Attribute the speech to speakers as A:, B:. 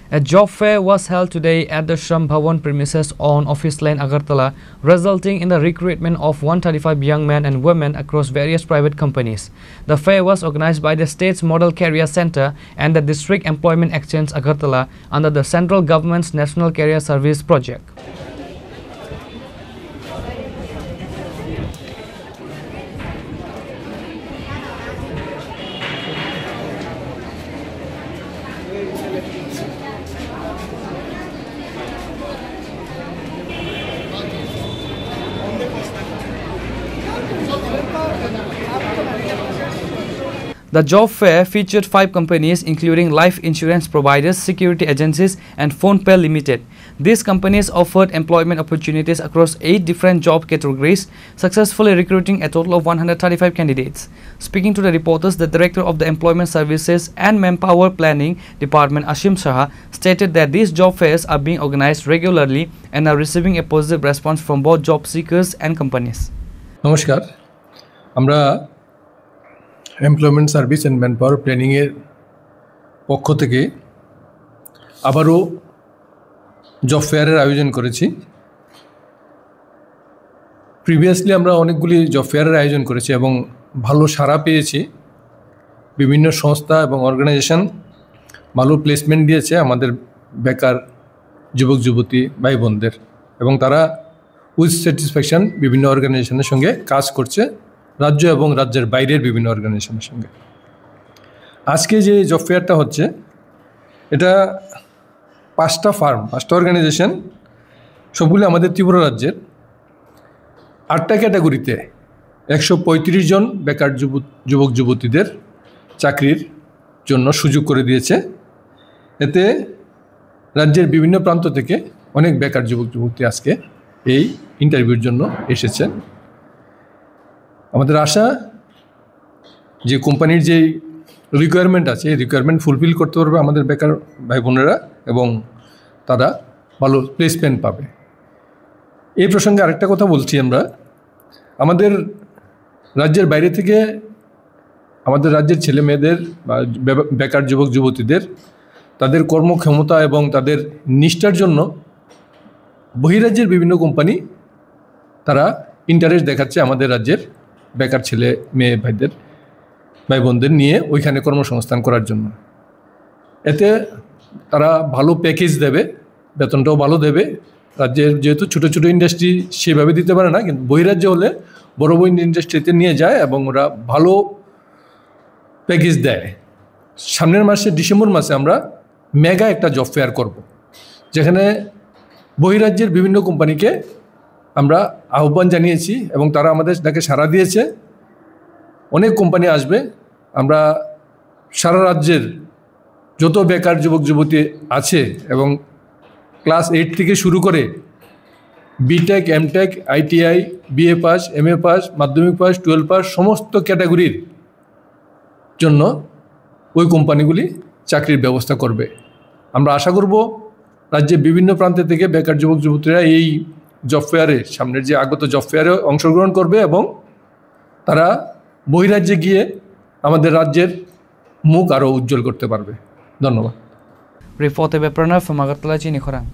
A: A job fair was held today at the Shram Bhavan premises on Office Lane, Agartala, resulting in the recruitment of 135 young men and women across various private companies. The fair was organized by the State's Model Career Center and the District Employment Exchange, Agartala, under the Central Government's National Career Service Project. The job fair featured 5 companies including life insurance providers, security agencies and PhonePe Limited. These companies offered employment opportunities across 8 different job categories, successfully recruiting a total of 135 candidates. Speaking to the reporters, the Director of the Employment Services and Manpower Planning Department, Ashim Saha, stated that these job fairs are being organized regularly and are receiving a positive response from both job seekers and companies.
B: Namaskar. Amra employment service and manpower প্ল্যানিংয়ের পক্ষ থেকে আবারও job ফেয়ারের আয়োজন করেছি। Previously আমরা অনেকগুলি job ফেয়ারের আয়োজন করেছি এবং ভালো সাড়া পেয়েছি। বিভিন্ন সংস্থা এবং অর্গানাইজেশন ভালো প্লেসমেন্ট দিয়েছে আমাদের বেকার যুবক যুবতী ভাই বোনদের, এবং তারা উইথ স্যাটিসফ্যাকশন বিভিন্ন অর্গানাইজেশনের সঙ্গে কাজ করছে, রাজ্য এবং রাজ্যের বাইরের বিভিন্ন অর্গানাইজেশনের সঙ্গে। আজকে যে জব ফেয়ারটা হচ্ছে, এটা 5টা ফার্ম, 5টা অর্গানাইজেশন, সবগুলি আমাদের ত্রিপুরা রাজ্যের 8টা ক্যাটাগরিতে 135 জন বেকার যুবক যুবতীদের চাকরির জন্য সুযোগ করে দিয়েছে। এতে রাজ্যের বিভিন্ন প্রান্ত থেকে অনেক বেকার যুবক যুবতী আজকে এই ইন্টারভিউর জন্য এসেছে। আমাদের আশা যে কোম্পানির যে রিকোয়ারমেন্ট আছে, এই রিকোয়ারমেন্ট ফুলফিল করতে পারবে আমাদের বেকার ভাই বোনেরা এবং তারা ভালো প্লেসমেন্ট পাবে। এই প্রসঙ্গে আরেকটা কথা বলছি, আমরা আমাদের রাজ্যের বাইরে থেকে আমাদের রাজ্যের ছেলে মেয়েদের বা বেকার যুবক যুবতীদের তাদের কর্মক্ষমতা এবং তাদের নিষ্ঠার জন্য বহিরাজ্যের বিভিন্ন কোম্পানি তারা ইন্টারেস্ট দেখাচ্ছে আমাদের রাজ্যের বেকার ছেলে মেয়ে ভাই বোনদের নিয়ে ওইখানে কর্মসংস্থান করার জন্য। এতে তারা ভালো প্যাকেজ দেবে, বেতনটাও ভালো দেবে। রাজ্যের যেহেতু ছোটো ছোটো ইন্ডাস্ট্রি সেভাবে দিতে পারে না, কিন্তু বহিরাজ্যে হলে বড় বড় ইন্ডাস্ট্রিতে নিয়ে যায় এবং ওরা ভালো প্যাকেজ দেয়। সামনের মাসে ডিসেম্বর মাসে আমরা মেগা একটা জব ফেয়ার করব, যেখানে বহিরাজ্যের বিভিন্ন কোম্পানিকে আমরা আহ্বান জানিয়েছি এবং তারা আমাদের ডাকে সাড়া দিয়েছে। অনেক কোম্পানি আসবে। আমরা সারা রাজ্যের যত বেকার যুবক যুবতী আছে এবং ক্লাস 8 থেকে শুরু করে BTech, MTech, ITI, BA pass, MA pass, মাধ্যমিক পাস, 12 পাস সমস্ত ক্যাটাগরির জন্য ওই কোম্পানিগুলি চাকরির ব্যবস্থা করবে। আমরা আশা করব রাজ্যের বিভিন্ন প্রান্ত থেকে বেকার যুবক যুবতীরা এই জব ফেয়ারে, সামনের যে আগত জব ফেয়ারে অংশগ্রহণ করবে এবং তারা বহিরাজ্যে গিয়ে আমাদের রাজ্যের মুখ আরও উজ্জ্বল করতে পারবে। ধন্যবাদ।
A: Reported by Pranav from Agartala, Chini Khorang.